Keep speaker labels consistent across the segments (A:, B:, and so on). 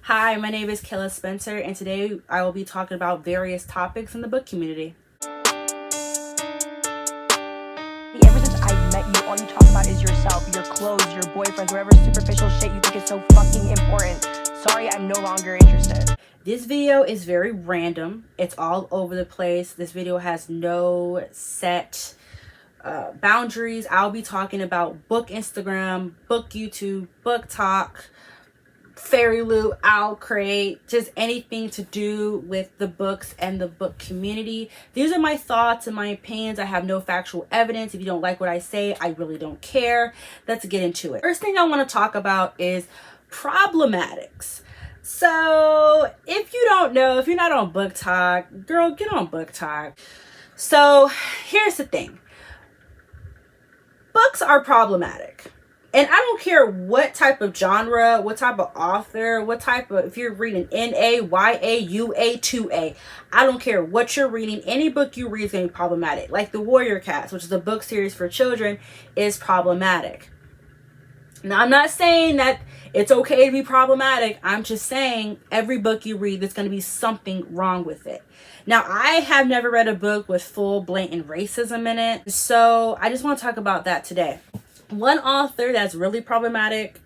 A: Hi, my name is Kayla Spencer, and today I will be talking about various topics in the book community.
B: Ever since I met you, all you talk about is yourself, your clothes, your boyfriends, whatever superficial shit you think is so fucking important. Sorry, I'm no longer interested.
A: This video is very random. It's all over the place. This video has no set boundaries. I'll be talking about book Instagram, book YouTube, book talk, fairy loot, owl crate, just anything to do with the books and the book community. These are my thoughts and my opinions. I have no factual evidence. If you don't like what I say, I really don't care. Let's get into it. First thing I want to talk about is problematics. So if you don't know, if you're not on Book Talk, girl, get on Book Talk. So here's the thing. Books are problematic. And I don't care what type of genre, what type of author, what type of, if you're reading NA, YA, UA, 2A, I don't care what you're reading. Any book you read is going to be problematic. Like The Warrior Cats, which is a book series for children, is problematic. Now, I'm not saying that it's okay to be problematic. I'm just saying every book you read, there's going to be something wrong with it. Now, I have never read a book with full blatant racism in it. So I just want to talk about that today. One author that's really problematic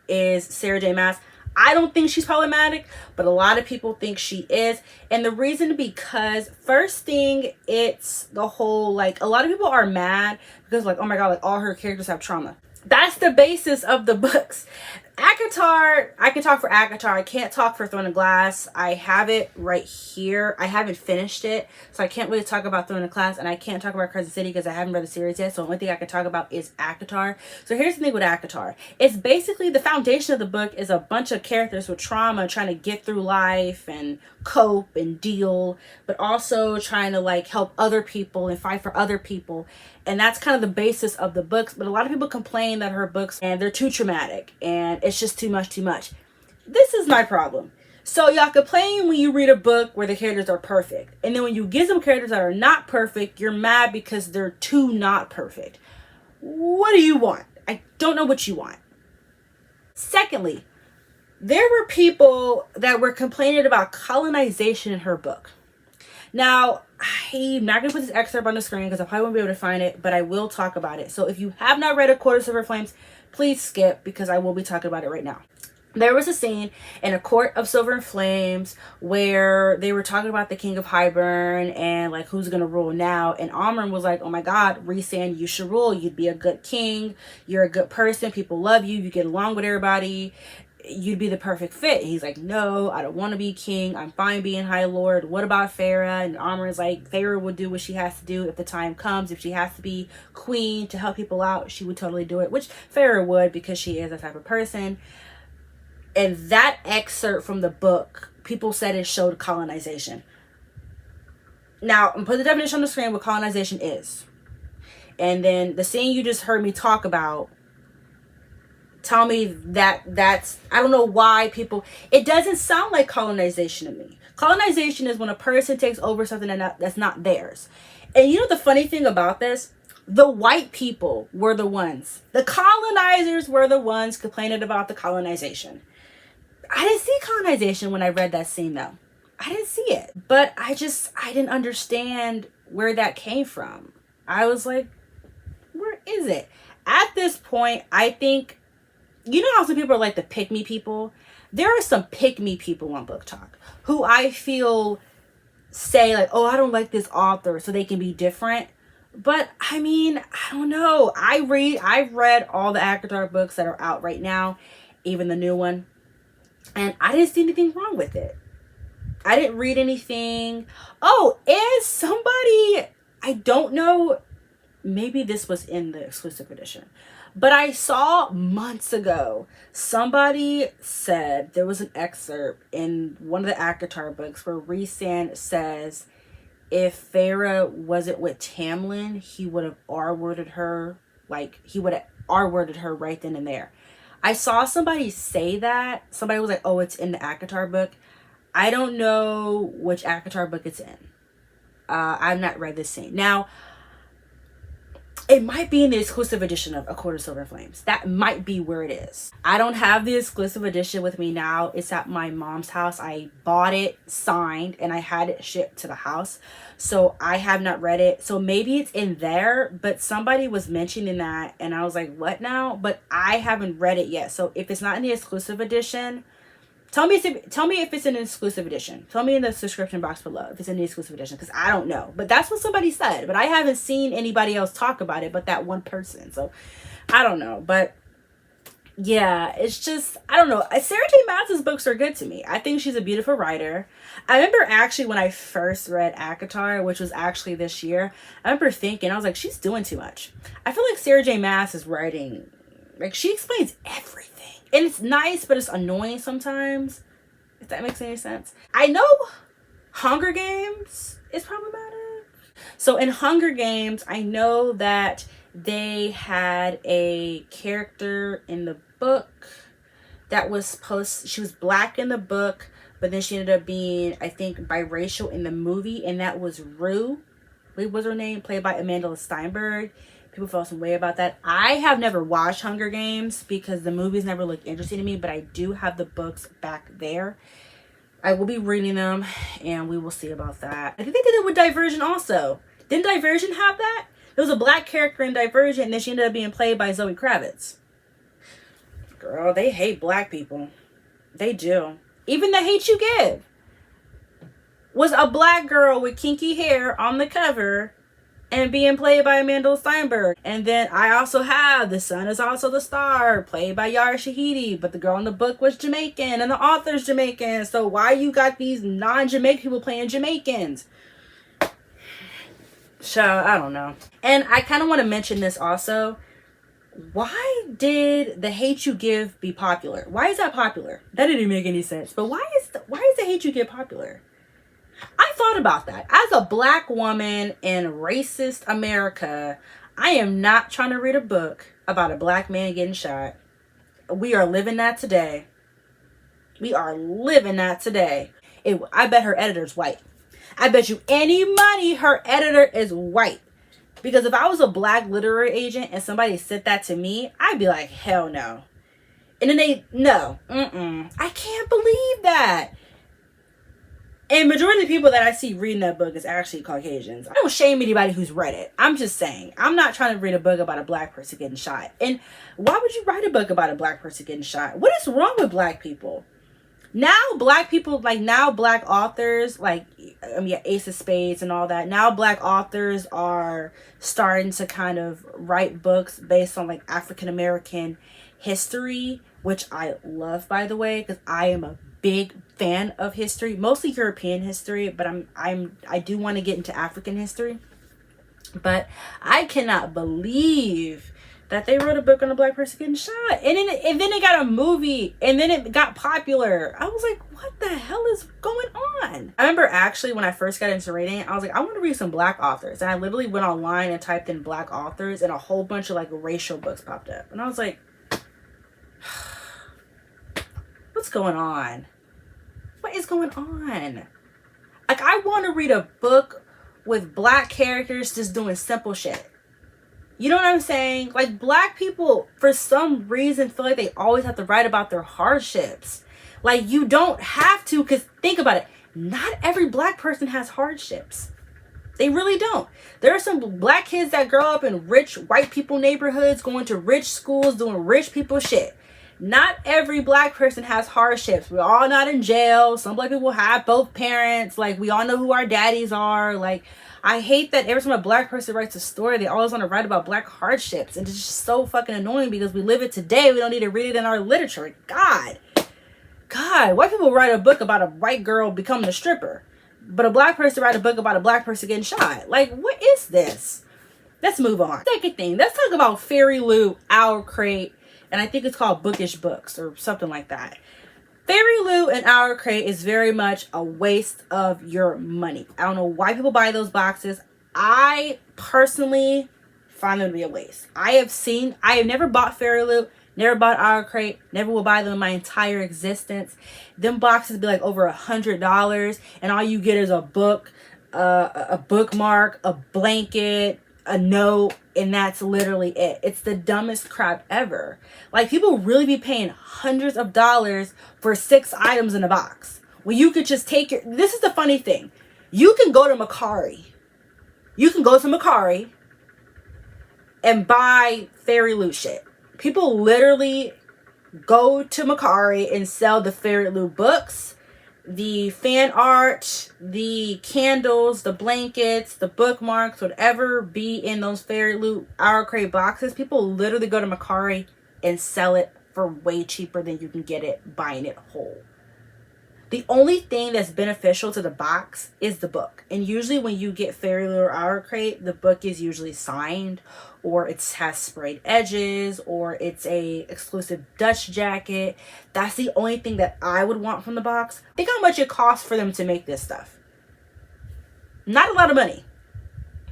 A: is Sarah J. Maas. I don't think she's problematic, but a lot of people think she is. And the reason because first thing, it's the whole, like, a lot of people are mad because, like, oh my God, like all her characters have trauma. That's the basis of the books. ACOTAR, I can talk for ACOTAR. I can't talk for Throne of Glass. I have it right here. I haven't finished it, so I can't really talk about Throne of Glass, and I can't talk about Crescent City because I haven't read the series yet, so the only thing I can talk about is ACOTAR. So here's the thing with ACOTAR. It's basically the foundation of the book is a bunch of characters with trauma trying to get through life and cope and deal, but also trying to, like, help other people and fight for other people. And that's kind of the basis of the books. But a lot of people complain that her books, and they're too traumatic and it's just too much. This is my problem. So y'all complain when you read a book where the characters are perfect. And then when you get some characters that are not perfect, you're mad because they're too not perfect. What do you want? I don't know what you want. Secondly, there were people that were complaining about colonization in her book. Now, I'm not going to put this excerpt on the screen because I probably won't be able to find it, but I will talk about it. So if you have not read A Court of Silver Flames, please skip because I will be talking about it right now. There was a scene in A Court of Silver Flames where they were talking about the King of Highburn and, like, who's going to rule now. And Amren was like, oh my God, Rhysand, you should rule. You'd be a good king. You're a good person. People love you. You get along with everybody. You'd be the perfect fit. He's like, no, I don't want to be king. I'm fine being High Lord. What about Farah? And Amren's like, Farah will do what she has to do if the time comes. If she has to be queen to help people out, she would totally do it, which Farah would because she is that type of person. And that excerpt from the book, people said it showed colonization. Now, I'm putting the definition on the screen what colonization is. And then the scene you just heard me talk about, tell me that's, I don't know why people, it doesn't sound like colonization to me. Colonization is when a person takes over something that's not theirs. And you know the funny thing about this? The white people were the ones. The colonizers were the ones complaining about the colonization. I didn't see colonization when I read that scene though. I didn't see it. But I didn't understand where that came from. I was like, where is it? At this point, I think, you know how some people are like the pick-me people? There are some pick-me people on Book Talk who I feel say like, oh, I don't like this author so they can be different. But I mean, I don't know. I've read all the ACOTAR books that are out right now, even the new one. And I didn't see anything wrong with it. I didn't read anything. Oh, and somebody, I don't know, maybe this was in the exclusive edition, but I saw months ago, somebody said there was an excerpt in one of the ACOTAR books where Rhysand says if Farah wasn't with Tamlin, he would have R-worded her, like he would have R-worded her right then and there. I saw somebody say that. Somebody was like, oh, it's in the ACOTAR book. I don't know which ACOTAR book it's in. I've not read this scene. Now, It might be in the exclusive edition of A Court of Silver Flames. That might be where it is. I don't have the exclusive edition with me now. It's at my mom's house. I bought it signed and I had it shipped to the house. So I have not read it. So maybe it's in there, but somebody was mentioning that and I was like, what now? But I haven't read it yet. So if it's not in the exclusive edition, tell me if it's an exclusive edition. Tell me in the description box below if it's in the exclusive edition, because I don't know. But that's what somebody said. But I haven't seen anybody else talk about it but that one person. So I don't know. But yeah, it's just, I don't know. Sarah J. Maas's books are good to me. I think she's a beautiful writer. I remember actually when I first read ACOTAR, which was actually this year, I remember thinking, I was like, she's doing too much. I feel like Sarah J. Maas is writing, like, she explains everything. And it's nice, but it's annoying sometimes, if that makes any sense. I know Hunger Games is problematic. So in Hunger Games, I know that they had a character in the book that was she was black in the book, but then she ended up being, I think, biracial in the movie, and that was Rue. What was her name? Played by Amanda Steinberg. People felt some way about that. I have never watched Hunger Games because the movies never looked interesting to me, but I do have the books back there. I will be reading them, and we will see about that. I think they did it with Divergent also. Didn't Divergent have that? There was a black character in Divergent, and then she ended up being played by Zoe Kravitz. Girl, they hate black people. They do. Even The Hate You Give was a black girl with kinky hair on the cover and being played by Amanda Steinberg. And then I also have The Sun Is Also the Star, played by Yara Shahidi, but the girl in the book was Jamaican and the author's Jamaican. So why you got these non-Jamaican people playing Jamaicans? So I don't know. And I kind of want to mention this also. Why did The Hate You Give be popular? Why is that popular? That didn't make any sense. But why is The Hate You Give popular? I thought about that. As a black woman in racist America, I am not trying to read a book about a black man getting shot. We are living that today. We are living that today. I bet her editor's white. I bet you any money her editor is white. Because if I was a black literary agent and somebody said that to me, I'd be like, hell no. And then I can't believe that. And majority of the people that I see reading that book is actually Caucasians. I don't shame anybody who's read it. I'm just saying, I'm not trying to read a book about a black person getting shot. And why would you write a book about a black person getting shot? What is wrong with black people? Now black people, now black authors, Ace of Spades and all that. Now black authors are starting to kind of write books based on African American history, which I love, by the way, because I am a big fan of history, mostly European history, but I do want to get into African history. But I cannot believe that they wrote a book on a black person getting shot, and then it got a movie, and then it got popular. I was like, what the hell is going on? I remember actually when I first got into reading, I was like, I want to read some black authors, and I literally went online and typed in black authors, and a whole bunch of racial books popped up, and I was like, what's going on? What is going on? I want to read a book with black characters just doing simple shit. You know what I'm saying? Black people, for some reason, feel like they always have to write about their hardships. You don't have to, because think about it. Not every black person has hardships. They really don't. There are some black kids that grow up in rich white people neighborhoods, going to rich schools, doing rich people shit. Not every black person has hardships. We're all not in jail. Some black people have both parents. We all know who our daddies are. I hate that every time a black person writes a story, they always want to write about black hardships. And it's just so fucking annoying because we live it today. We don't need to read it in our literature. God, white people write a book about a white girl becoming a stripper, but a black person write a book about a black person getting shot. What is this? Let's move on. Second thing, let's talk about Fairy Lou, Owl Crate, and I think it's called Bookish Books or something like that. Fairy Lou and Owl Crate is very much a waste of your money. I don't know why people buy those boxes. I personally find them to be a waste. I have never bought Fairy Lou, never bought Owl Crate, never will buy them in my entire existence. Them boxes be over $100, and all you get is a book, a bookmark, a blanket, a note, and that's literally it. It's the dumbest crap ever. Like, people really be paying hundreds of dollars for 6 items in a box. Well, you could just take your... This is the funny thing. You can go to Mercari. You can go to Mercari and buy Fairy Loot shit. People literally go to Mercari and sell the Fairy Loot books, the fan art, the candles, the blankets, the bookmarks, whatever be in those Fairy Loot Our Crate boxes. People literally go to Mercari and sell it for way cheaper than you can get it buying it whole. The only thing that's beneficial to the box is the book. And usually when you get Fairy Loot or Our Crate, the book is usually signed, or it has sprayed edges, or it's a exclusive Dutch jacket. That's the only thing that I would want from the box. Think how much it costs for them to make this stuff. Not a lot of money,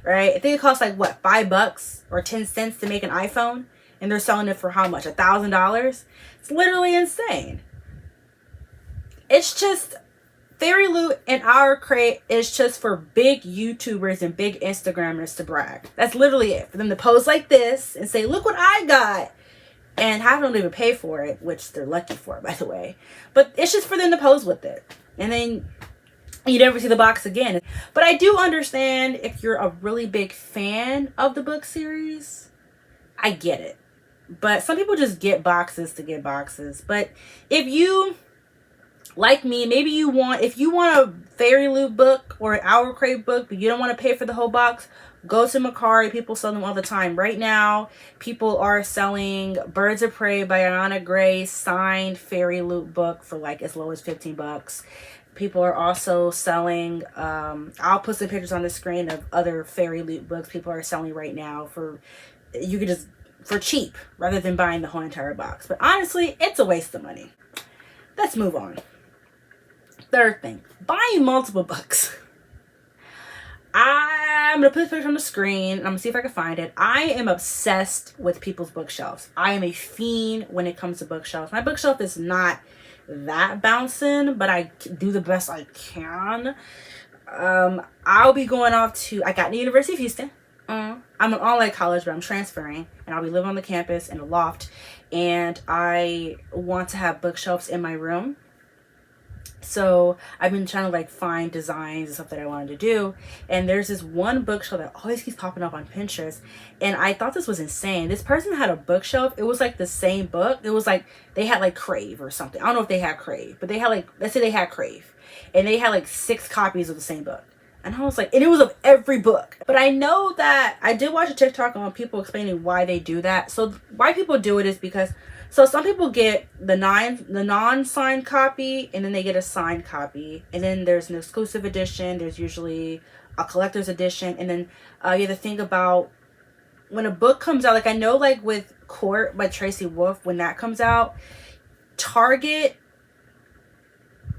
A: right? I think it costs like, what, $5 or 10 cents to make an iPhone? And they're selling it for how much? $1,000? It's literally insane. It's just, Fairy Loot and Our Crate is just for big YouTubers and big Instagrammers to brag. That's literally it. For them to pose like this and say, look what I got. And have them even pay for it, which they're lucky for, by the way. But it's just for them to pose with it. And then you never see the box again. But I do understand if you're a really big fan of the book series, I get it. But some people just get boxes to get boxes. But if you... like me, maybe if you want a Fairy Loot book or an Our Crate book, but you don't want to pay for the whole box, go to Mercari. People sell them all the time. Right now, people are selling Birds of Prey by Ariana Gray signed Fairy Loot book for like as low as $15. People are also selling, I'll put some pictures on the screen of other Fairy Loot books people are selling right now for cheap rather than buying the whole entire box. But honestly, it's a waste of money. Let's move on. Third thing, buying multiple books. I'm going to put this picture on the screen. And I'm going to see if I can find it. I am obsessed with people's bookshelves. I am a fiend when it comes to bookshelves. My bookshelf is not that bouncing, but I do the best I can. I'll be going off to, I got the University of Houston. I'm an online college, but I'm transferring. And I'll be living on the campus in a loft. And I want to have bookshelves in my room. So I've been trying to like find designs and stuff that I wanted to do. And there's this one bookshelf that always keeps popping up on Pinterest. And I thought this was insane. This person had a bookshelf. It was like the same book. It was like they had like Crave or something. I don't know if they had Crave, but they had like, let's say they had Crave. And they had like 6 copies of the same book. And I was like, and it was of every book. But I know that I did watch a TikTok on people explaining why they do that. So why people do it is because, so some people get the non-signed copy, and then they get a signed copy. And then there's an exclusive edition. There's usually a collector's edition. And then you have to think about when a book comes out. Like I know like with Court by Tracy Wolf, when that comes out, Target,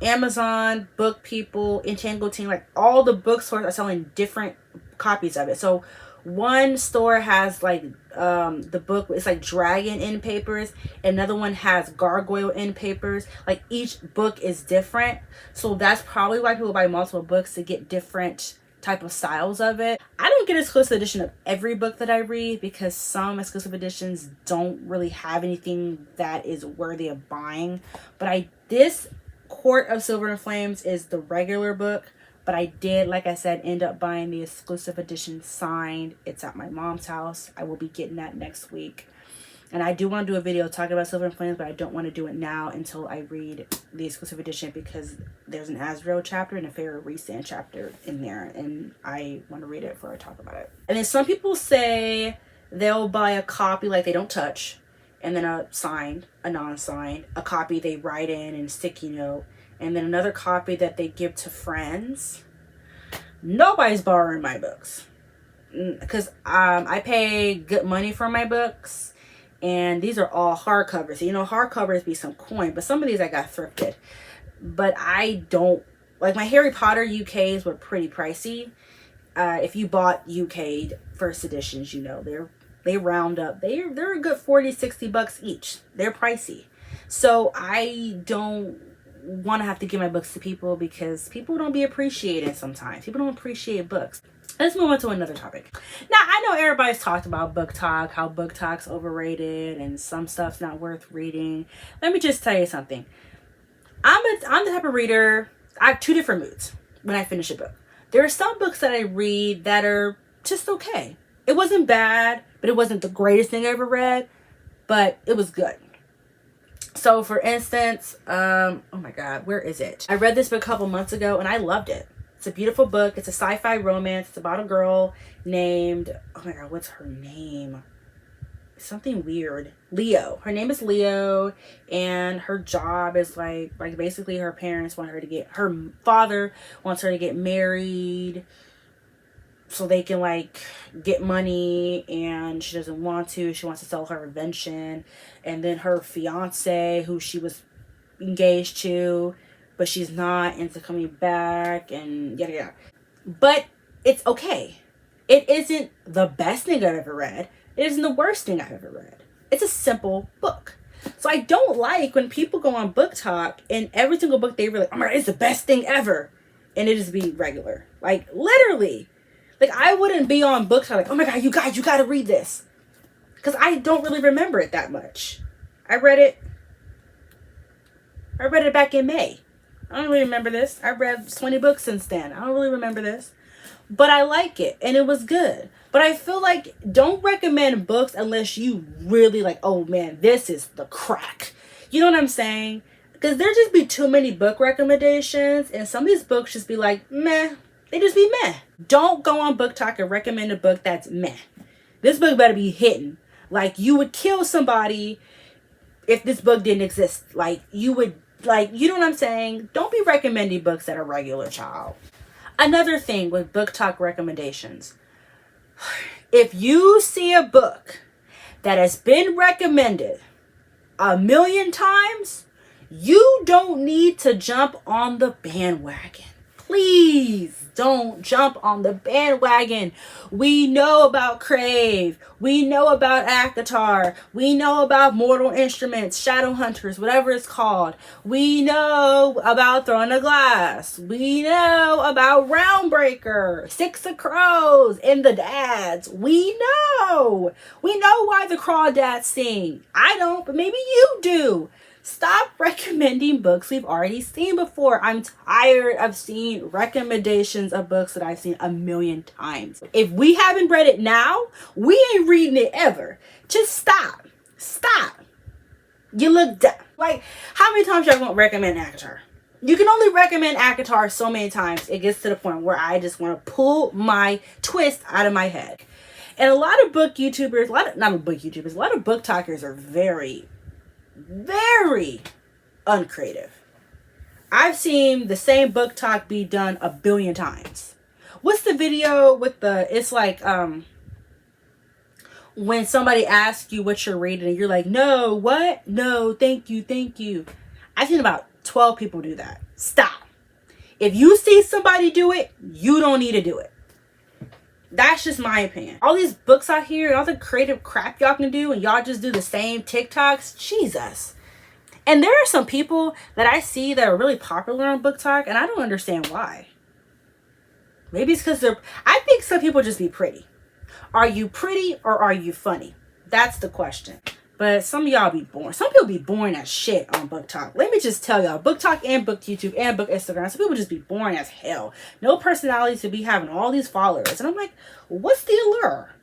A: Amazon, Book People, Entangled Teen, like all the bookstores are selling different copies of it. So one store has like the book, it's like dragon end papers. Another one has gargoyle end papers. Like each book is different. So that's probably why people buy multiple books, to get different type of styles of it. I don't get an exclusive edition of every book that I read because some exclusive editions don't really have anything that is worthy of buying. But this Court of Silver and Flames is the regular book. But I did, like I said, end up buying the exclusive edition signed. It's at my mom's house. I will be getting that next week. And I do want to do a video talking about Silver and Flames, but I don't want to do it now until I read the exclusive edition, because there's an Azrael chapter and a Pharaoh Resand chapter in there. And I want to read it before I talk about it. And then some people say they'll buy a copy like they don't touch, and then a signed, a non-signed, a copy they write in and sticky note, and then another copy that they give to friends. Nobody's borrowing my books because I pay good money for my books, and these are all hardcovers. So, you know, hardcovers be some coin, but some of these I got thrifted. But I don't like my Harry Potter UKs were pretty pricey. If you bought UK first editions, you know they round up. They're a good $40-$60 each. They're pricey, so I don't want to have to give my books to people because people don't be appreciated sometimes. People don't appreciate books. Let's move on to another topic. Now, I know everybody's talked about book talk, how book talk's overrated and some stuff's not worth reading. Let me just tell you something. I'm the type of reader, I have two different moods when I finish a book. There are some books that I read that are just okay. It wasn't bad, but it wasn't the greatest thing I ever read, but it was good. So for instance, oh my God, where is it? I read this book a couple months ago and I loved it. It's a beautiful book. It's a sci-fi romance. It's about a girl named, oh my God, what's her name? Something weird. Leo. Her name is Leo, and her job is like basically her parents want her to get, her father wants her to get married so they can like get money, and she doesn't want to. She wants to sell her invention. And then her fiance, who she was engaged to, but she's not into coming back, and yada yada. But it's okay. It isn't the best thing I've ever read. It isn't the worst thing I've ever read. It's a simple book. So I don't like when people go on book talk and every single book they read, like, oh my God, it's the best thing ever. And it just be regular. Like literally. Like I wouldn't be on book talk like, oh my God, you guys, you got to read this. Because I don't really remember it that much. I read it back in May. I don't really remember this. I read 20 books since then. I don't really remember this. But I like it. And it was good. But I feel like don't recommend books unless you really like, oh man, this is the crack. You know what I'm saying? Because there just be too many book recommendations. And some of these books just be like, meh. They just be meh. Don't go on book talk and recommend a book that's meh. This book better be hitting. Like you would kill somebody if this book didn't exist. Like you would, like, you know what I'm saying? Don't be recommending books that are regular, child. Another thing with book talk recommendations. If you see a book that has been recommended 1,000,000 times, you don't need to jump on the bandwagon. Please don't jump on the bandwagon. We know about Crave. We know about ACOTAR. We know about Mortal Instruments, Shadowhunters, whatever it's called. We know about Throne of Glass. We know about Roundbreaker, Six of Crows, and the Dads. We know. We know why the crawdads sing. I don't, but maybe you do. Stop recommending books we've already seen before. I'm tired of seeing recommendations of books that I've seen 1,000,000 times. If we haven't read it now, we ain't reading it ever. Just stop. Stop. You look dumb. Like, how many times y'all won't recommend ACOTAR? You can only recommend ACOTAR so many times. It gets to the point where I just want to pull my twist out of my head. And a lot of book YouTubers, a lot of book talkers are very uncreative. I've seen the same book talk be done 1,000,000,000 times. What's the video with the, it's like when somebody asks you what you're reading and you're like, no, what? No, thank you. I've seen about 12 people do that. Stop. If you see somebody do it, you don't need to do it. That's just my opinion. All these books out here and all the creative crap y'all can do and y'all just do the same TikToks. Jesus. And there are some people that I see that are really popular on book talk and I don't understand why. Maybe it's because I think some people just be pretty. Are you pretty or are you funny? That's the question. But some of y'all be boring. Some people be boring as shit on book talk. Let me just tell y'all, book talk and book YouTube and book Instagram, some people just be boring as hell. No personality to be having all these followers. And I'm like, what's the allure?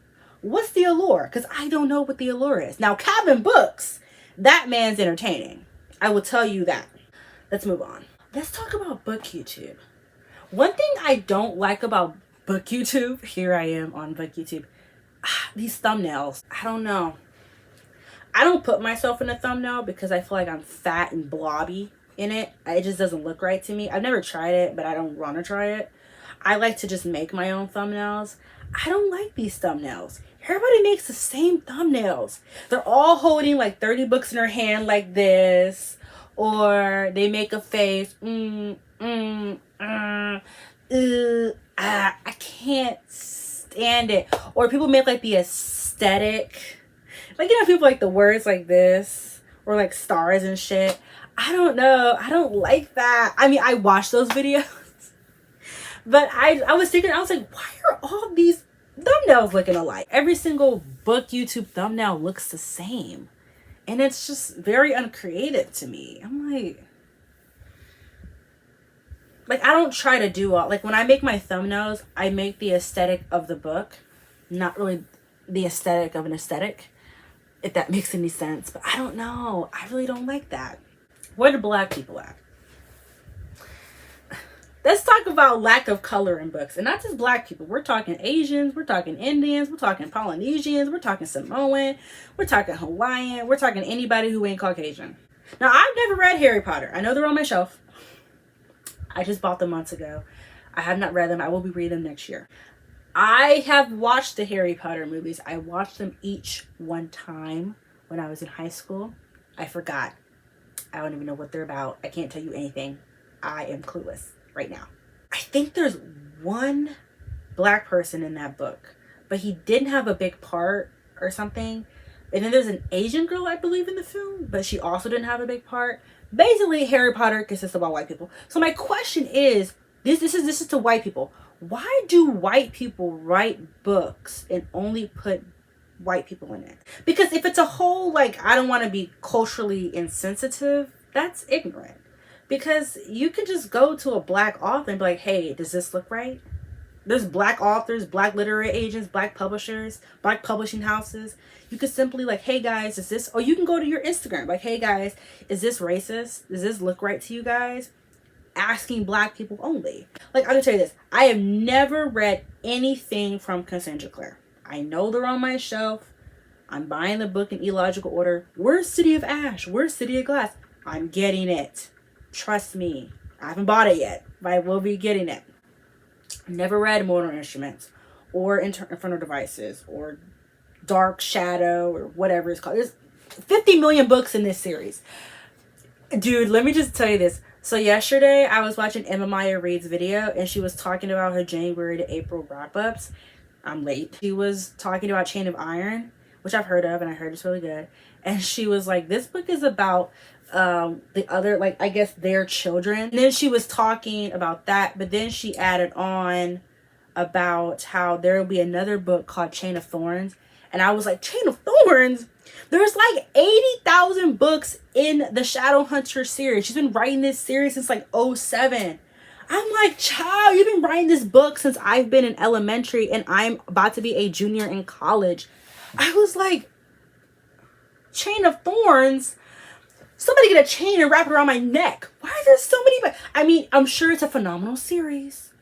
A: What's the allure? Because I don't know what the allure is. Now, Calvin Books, that man's entertaining. I will tell you that. Let's move on. Let's talk about book YouTube. One thing I don't like about book YouTube, here I am on book YouTube, these thumbnails. I don't know. I don't put myself in a thumbnail because I feel like I'm fat and blobby in it. It just doesn't look right to me. I've never tried it, but I don't want to try it. I like to just make my own thumbnails. I don't like these thumbnails. Everybody makes the same thumbnails. They're all holding like 30 books in their hand like this. Or they make a face. I can't stand it. Or people make like the aesthetic. Like, you know, people like the words like this or like stars and shit. I don't know. I don't like that. I mean, I watch those videos, But I was thinking, I was like, why are all these thumbnails looking alike? Every single book YouTube thumbnail looks the same. And it's just very uncreative to me. I'm like I don't try to do all, like when I make my thumbnails, I make the aesthetic of the book, not really the aesthetic of an aesthetic, if that makes any sense. But I don't know. I really don't like that. Where do black people at? Let's talk about lack of color in books. And not just black people. We're talking Asians. We're talking Indians. We're talking Polynesians. We're talking Samoan. We're talking Hawaiian. We're talking anybody who ain't Caucasian. Now, I've never read Harry Potter. I know they're on my shelf. I just bought them months ago. I have not read them. I will be reading them next year. I have watched the Harry Potter movies. I watched them each one time when I was in high school. I forgot. I don't even know what they're about. I can't tell you anything. I am clueless right now. I think there's one black person in that book, but he didn't have a big part or something. And then there's an Asian girl, I believe, in the film, but she also didn't have a big part. Basically, Harry Potter consists of all white people. So my question is, this is to white people. Why do white people write books and only put white people in it? Because if it's a whole, like, I don't want to be culturally insensitive, that's ignorant. Because you can just go to a black author and be like, hey, does this look right? There's black authors, black literary agents, black publishers, black publishing houses. You could simply like, hey guys, is this, or you can go to your Instagram, like, hey guys, is this racist? Does this look right to you guys? Asking black people only. Like, I'm gonna tell you this, I have never read anything from Cassandra Clare. I know they're on my shelf. I'm buying the book in illogical order. Where's City of Ash? Where's City of Glass? I'm getting it. Trust me. I haven't bought it yet, but I will be getting it. Never read Mortal Instruments or Infernal Devices or Dark Shadow or whatever it's called. There's 50 million books in this series. Dude, let me just tell you this. So yesterday I was watching Emma Maya Reed's video and she was talking about her January to April wrap-ups. I'm late. She was talking about Chain of Iron, which I've heard of and I heard it's really good. And she was like, this book is about the other, like, I guess their children. And then she was talking about that, but then she added on about how there will be another book called Chain of Thorns. And I was like, Chain of Thorns? There's like 80,000 books in the Shadowhunter series. She's been writing this series since like 2007. I'm like, child, you've been writing this book since I've been in elementary and I'm about to be a junior in college. I was like, Chain of Thorns? Somebody get a chain and wrap it around my neck. Why are there so many? I mean, I'm sure it's a phenomenal series.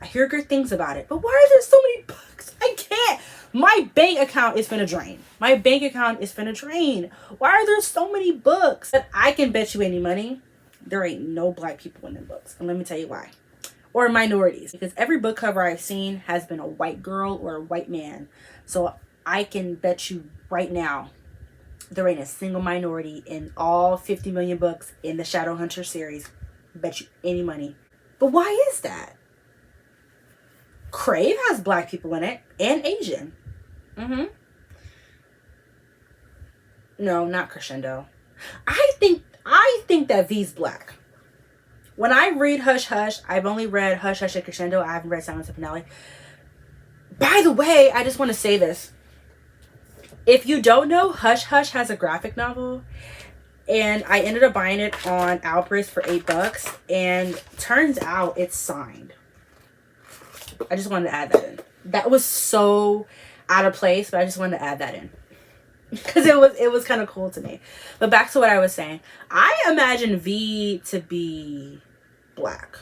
A: I hear good things about it. But why are there so many books? I can't. My bank account is finna drain. My bank account is finna drain. Why are there so many books? But I can bet you any money, there ain't no black people in them books. And let me tell you why. Or minorities. Because every book cover I've seen has been a white girl or a white man. So I can bet you right now, there ain't a single minority in all 50 million books in the Shadowhunter series. Bet you any money. But why is that? Crave has black people in it and Asian. No, not Crescendo. I think that V's black. When I read Hush Hush, I've only read Hush Hush and Crescendo. I haven't read Silence of Finale. By the way, I just want to say this. If you don't know, Hush Hush has a graphic novel, and I ended up buying it on Alpris for $8, and turns out it's signed. I just wanted to add that in. That was so out of place, but I just wanted to add that in because it was kind of cool to me. But back to what I was saying, I imagine V to be black.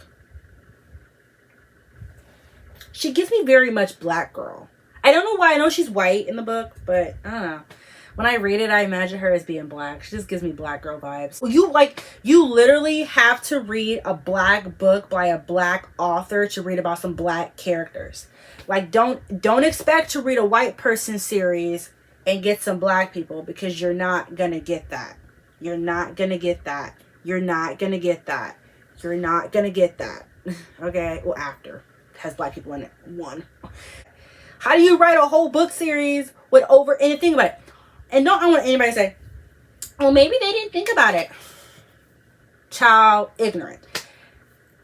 A: She gives me very much black girl. I don't know why. I know she's white in the book, but I don't know. When I read it, I imagine her as being black. She just gives me black girl vibes. You literally have to read a black book by a black author to read about some black characters. Like, don't expect to read a white person series and get some black people, because you're not gonna get that. You're not gonna get that. You're not gonna get that. You're not gonna get that. Okay? Well, after. It has black people in it. One. How do you write a whole book series with over, and think about it. And I want anybody to say, well, maybe they didn't think about it. Child, ignorant.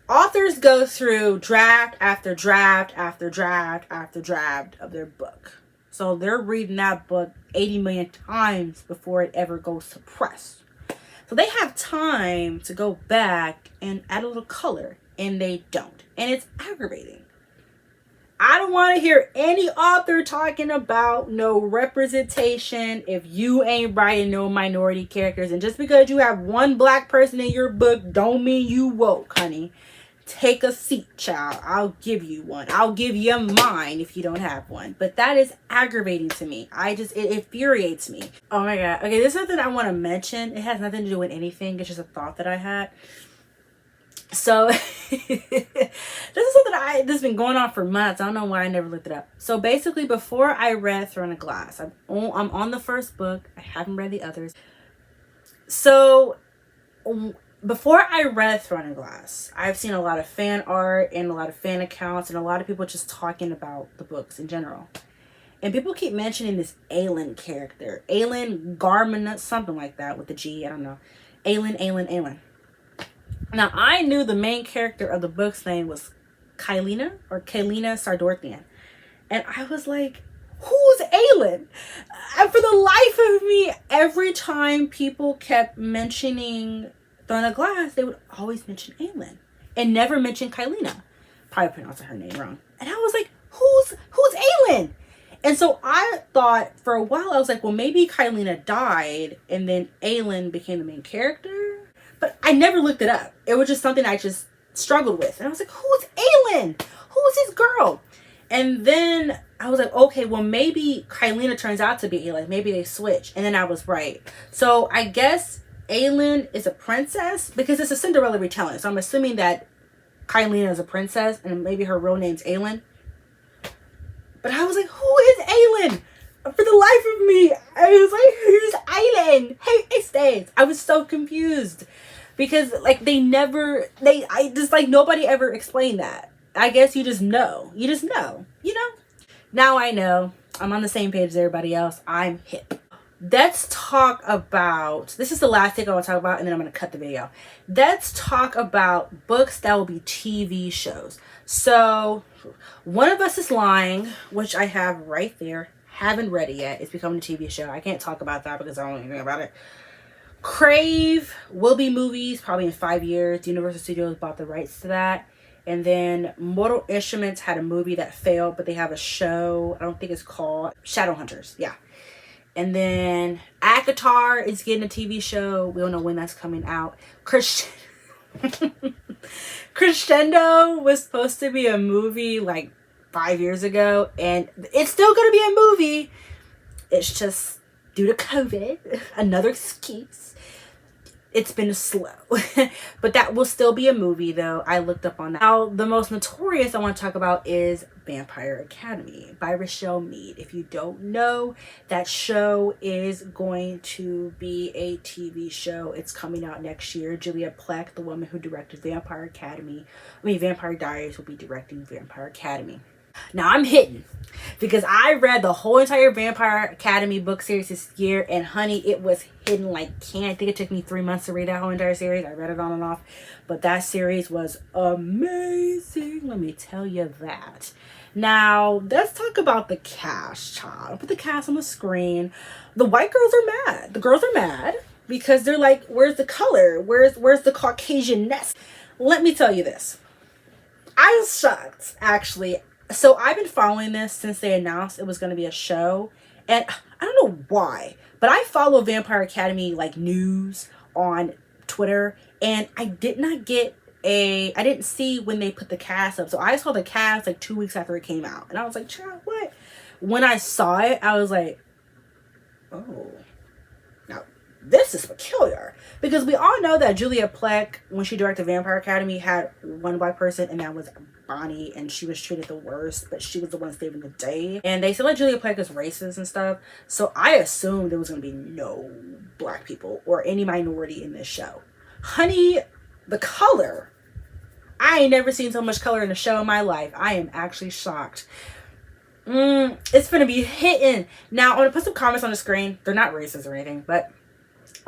A: authors go through draft after draft after draft after draft of their book. So they're reading that book 80 million times before it ever goes to press. So they have time to go back and add a little color, and they don't. And it's aggravating. I don't want to hear any author talking about no representation if you ain't writing no minority characters. And just because you have one black person in your book don't mean you woke, honey. Take a seat, child. I'll give you one. I'll give you mine if you don't have one. But that is aggravating to me. It infuriates me. Oh my God. Okay, this is something I want to mention. It has nothing to do with anything. It's just a thought that I had. So this is something this has been going on for months. I don't know why I never looked it up. So basically, before I read Throne of Glass, I'm on the first book. I haven't read the others. So before I read Throne of Glass, I've seen a lot of fan art and a lot of fan accounts and a lot of people just talking about the books in general. And people keep mentioning this Aelin character. Aelin Garman, something like that with the G. I don't know. Aelin. Now, I knew the main character of the book's name was Kylena Sardorthian. And I was like, who's Aelin? And for the life of me, every time people kept mentioning Throne of Glass, they would always mention Aelin and never mention Kylena. Probably pronouncing her name wrong. And I was like, who's Aelin? And so I thought for a while, I was like, well, maybe Kylena died and then Aelin became the main character. But I never looked it up. It was just something I just struggled with. And I was like, who's Aelin? Who's this girl? And then I was like, okay, well, maybe Kylena turns out to be Aelin. Maybe they switch. And then I was right. So I guess Aelin is a princess because it's a Cinderella retelling. So I'm assuming that Kylena is a princess and maybe her real name's Aelin. But I was like, who is Aelin? For the life of me, I was like, who's Aelin? Hey, Stays. I was so confused because like nobody ever explained that. I guess you just know, you know. Now I know. I'm on the same page as everybody else. I'm hip. Let's talk about, this is the last thing I want to talk about and then I'm going to cut the video. Let's talk about books that will be TV shows. So One of Us is Lying, which I have right there. Haven't read it yet. It's becoming a TV show. I can't talk about that because I don't know anything about it. Crave will be movies probably in 5 years. Universal Studios bought the rights to that. And then Mortal Instruments had a movie that failed, but they have a show. I don't think it's called Shadowhunters. Yeah. And then Akatar is getting a TV show. We don't know when that's coming out. Crescendo was supposed to be a movie like 5 years ago, and it's still going to be a movie. It's just due to COVID, another excuse. It's been slow, but that will still be a movie though. I looked up on that. Now, the most notorious I want to talk about is Vampire Academy by Rochelle Mead. If you don't know, that show is going to be a TV show. It's coming out next year. Julia Plec, the woman who directed Vampire Diaries, will be directing Vampire Academy. Now I'm hitting because I read the whole entire Vampire Academy book series this year, and honey, it was hidden like candy. I think it took me 3 months to read that whole entire series. I read it on and off, but that series was amazing. Let me tell you that. Now let's talk about the cast, child. I'll put the cast on the screen. The white girls are mad. The girls are mad because they're like, where's the color? Where's the Caucasian-ness? Let me tell you this. I was shocked, actually. So I've been following this since they announced it was going to be a show. And I don't know why, but I follow Vampire Academy like news on Twitter. And I didn't see when they put the cast up. So I saw the cast like 2 weeks after it came out. And I was like, child, what? When I saw it, I was like, oh, now this is peculiar. Because we all know that Julia Plec, when she directed Vampire Academy, had one black person, and that was Bonnie, and she was treated the worst, but she was the one saving the day. And they said like Julia Plec is racist and stuff, so I assumed there was going to be no black people or any minority in this show. Honey, the color. I ain't never seen so much color in a show in my life. I am actually shocked. It's going to be hitting. Now, I'm going to put some comments on the screen. They're not racist or anything, but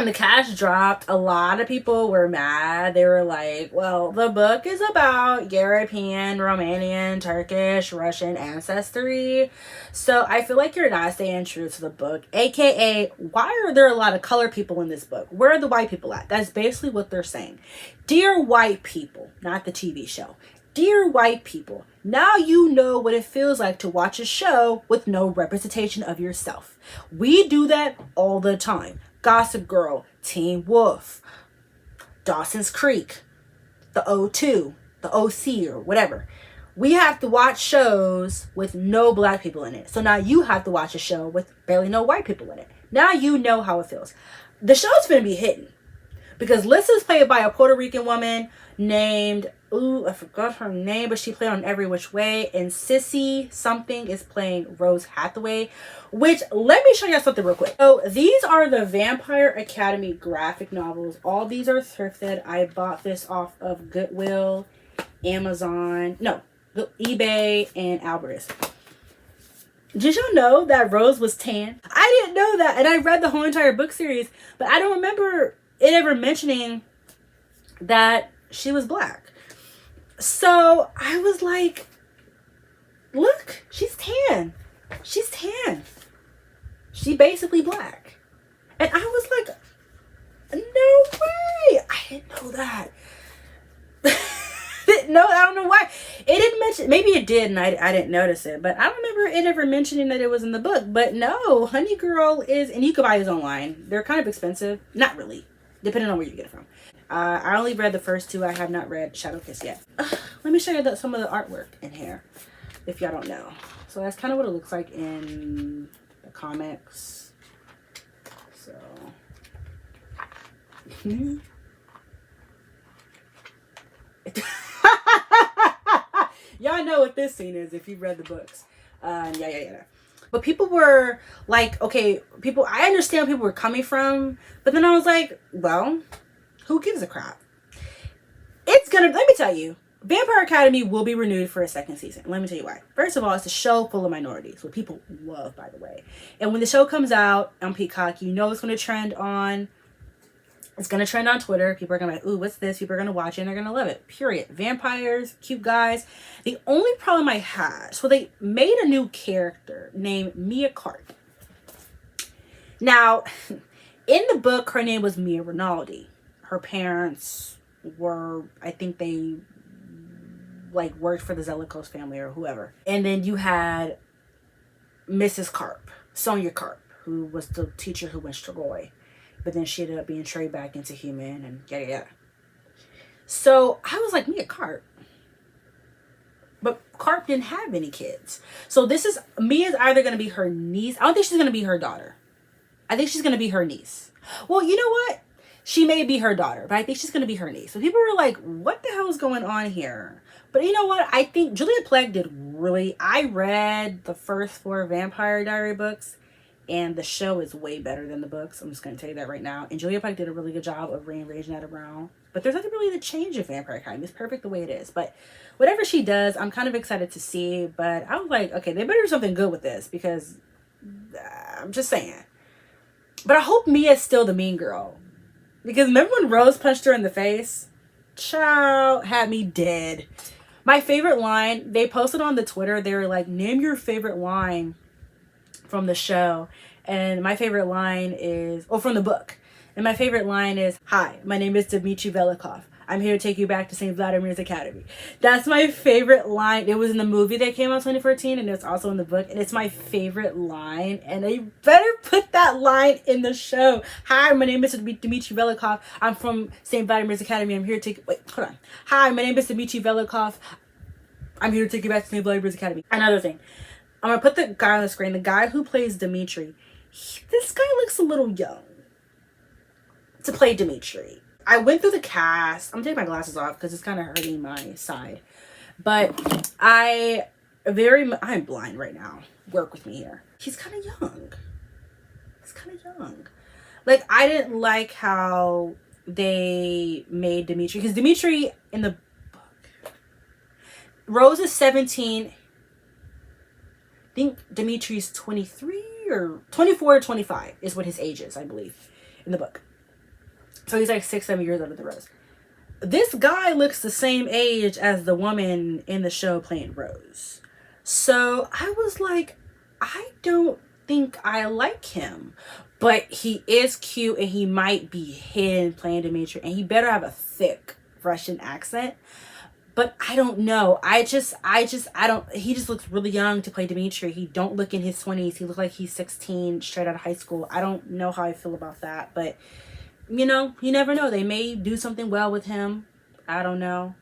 A: And the cast dropped, a lot of people were mad. They were like, well, the book is about European, Romanian, Turkish, Russian ancestry. So I feel like you're not staying true to the book. AKA, why are there a lot of colored people in this book? Where are the white people at? That's basically what they're saying. Dear white people, not the TV show. Dear white people, now you know what it feels like to watch a show with no representation of yourself. We do that all the time. Gossip Girl, Teen Wolf, Dawson's Creek, the O2, the OC, or whatever. We have to watch shows with no black people in it. So now you have to watch a show with barely no white people in it. Now you know how it feels. The show's gonna be hidden because Lissa's played by a Puerto Rican woman named, I forgot her name, but she played on Every Which Way. And Sissy something is playing Rose Hathaway, which, let me show you something real quick. So these are the Vampire Academy graphic novels. All these are thrifted. I bought this off of Goodwill, Amazon, no, eBay, and Albertus. Did y'all know that Rose was tan? I didn't know that, and I read the whole entire book series, but I don't remember it ever mentioning that she was black. So I was like, look, she's tan. She's tan. She basically black. And I was like, no way. I didn't know that. No, I don't know why. It didn't mention, maybe it did and I didn't notice it, but I don't remember it ever mentioning that it was in the book. But no, Honey Girl is, and you can buy these online. They're kind of expensive. Not really, depending on where you get it from. I only read the first two. I have not read Shadow Kiss yet. Let me show you some of the artwork in here, if y'all don't know. So that's kind of what it looks like in the comics. So, y'all know what this scene is if you've read the books. Yeah. But people were like, okay, I understand where people were coming from, but then I was like, well, who gives a crap? Let me tell you, Vampire Academy will be renewed for a second season. Let me tell you why. First of all, it's a show full of minorities, what people love, by the way. And when the show comes out on Peacock, you know it's going to trend on, it's going to trend on Twitter. People are going to be like, ooh, what's this? People are going to watch it and they're going to love it. Period. Vampires, cute guys. The only problem I had, so they made a new character named Mia Cart. Now, in the book, her name was Mia Rinaldi. Her parents were, I think they like worked for the Zellicos family or whoever. And then you had Mrs. Carp, Sonia Carp, who was the teacher who went Strigoi. But then she ended up being traded back into human and yada yada. So I was like, Mia Carp. But Carp didn't have any kids. So Mia's either going to be her niece. I don't think she's going to be her daughter. I think she's going to be her niece. Well, you know what? She may be her daughter, but I think she's going to be her niece. So people were like, what the hell is going on here? But you know what? I think Julia Clegg did really... I read the first 4 Vampire Diary books, and the show is way better than the books. I'm just going to tell you that right now. And Julia Clegg did a really good job of rearranging that around. But there's nothing really to change in Vampire Academy. It's perfect the way it is. But whatever she does, I'm kind of excited to see. But I was like, okay, they better do something good with this, because I'm just saying. But I hope Mia's still the mean girl. Because remember when Rose punched her in the face? Child, had me dead. My favorite line, they posted on the Twitter, they were like, name your favorite line from the show. And my favorite line is, from the book. And my favorite line is, hi, my name is Dmitry Velikov. I'm here to take you back to St. Vladimir's Academy. That's my favorite line. It was in the movie that came out in 2014, and it's also in the book, and it's my favorite line. And they better put that line in the show. Hi, my name is Dmitry Velikov. I'm from St. Vladimir's Academy. I'm here to take... Wait, hold on. Hi, my name is Dmitry Velikov. I'm here to take you back to St. Vladimir's Academy. Another thing. I'm going to put the guy on the screen. The guy who plays Dmitry. This guy looks a little young to play Dmitry. I went through the cast. I'm taking my glasses off because it's kind of hurting my side. But I'm blind right now. Work with me here. He's kind of young. Like, I didn't like how they made Dmitry. Because Dmitry in the book, Rose is 17. I think Dimitri's 23 or 24 or 25 is what his age is, I believe, in the book. So he's like 6-7 years older than Rose. This guy looks the same age as the woman in the show playing Rose. So I was like, I don't think I like him. But he is cute, and he might be hidden playing Dimitri, and he better have a thick Russian accent. But I don't know. I don't, he just looks really young to play Dimitri. He don't look in his 20s. He looks like he's 16, straight out of high school. I don't know how I feel about that, but you know, you never know. They may do something well with him. I don't know.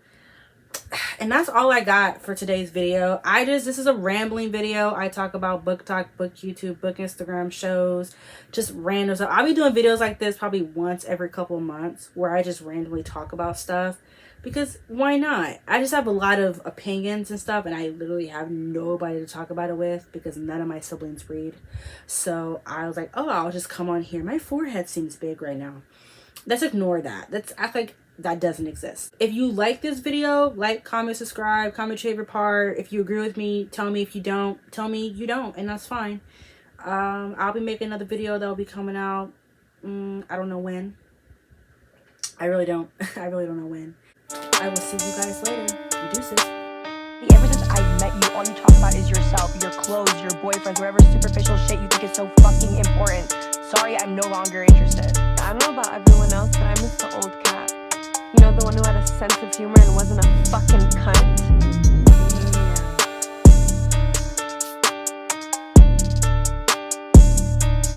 A: And that's all I got for today's video. This is a rambling video. I talk about book talk, book YouTube, book Instagram, shows, just random stuff. I'll be doing videos like this probably once every couple of months where I just randomly talk about stuff, because why not? I just have a lot of opinions and stuff, and I literally have nobody to talk about it with because none of my siblings read. So I was like, oh, I'll just come on here. My forehead seems big right now. Let's ignore that. Let's act like that doesn't exist. If you like this video, like, comment, subscribe, comment your favorite part. If you agree with me, tell me. If you don't, tell me you don't, and that's fine. I'll be making another video that will be coming out. I don't know when. I really don't. I really don't know when. I will see you guys later. Deuces.
B: Ever since I met you, all you talk about is yourself, your clothes, your boyfriends, whatever superficial shit you think is so fucking important. Sorry, I'm no longer interested.
C: I don't know about everyone else, but I miss the old cat. You know, the one who had a sense of humor and wasn't a fucking cunt.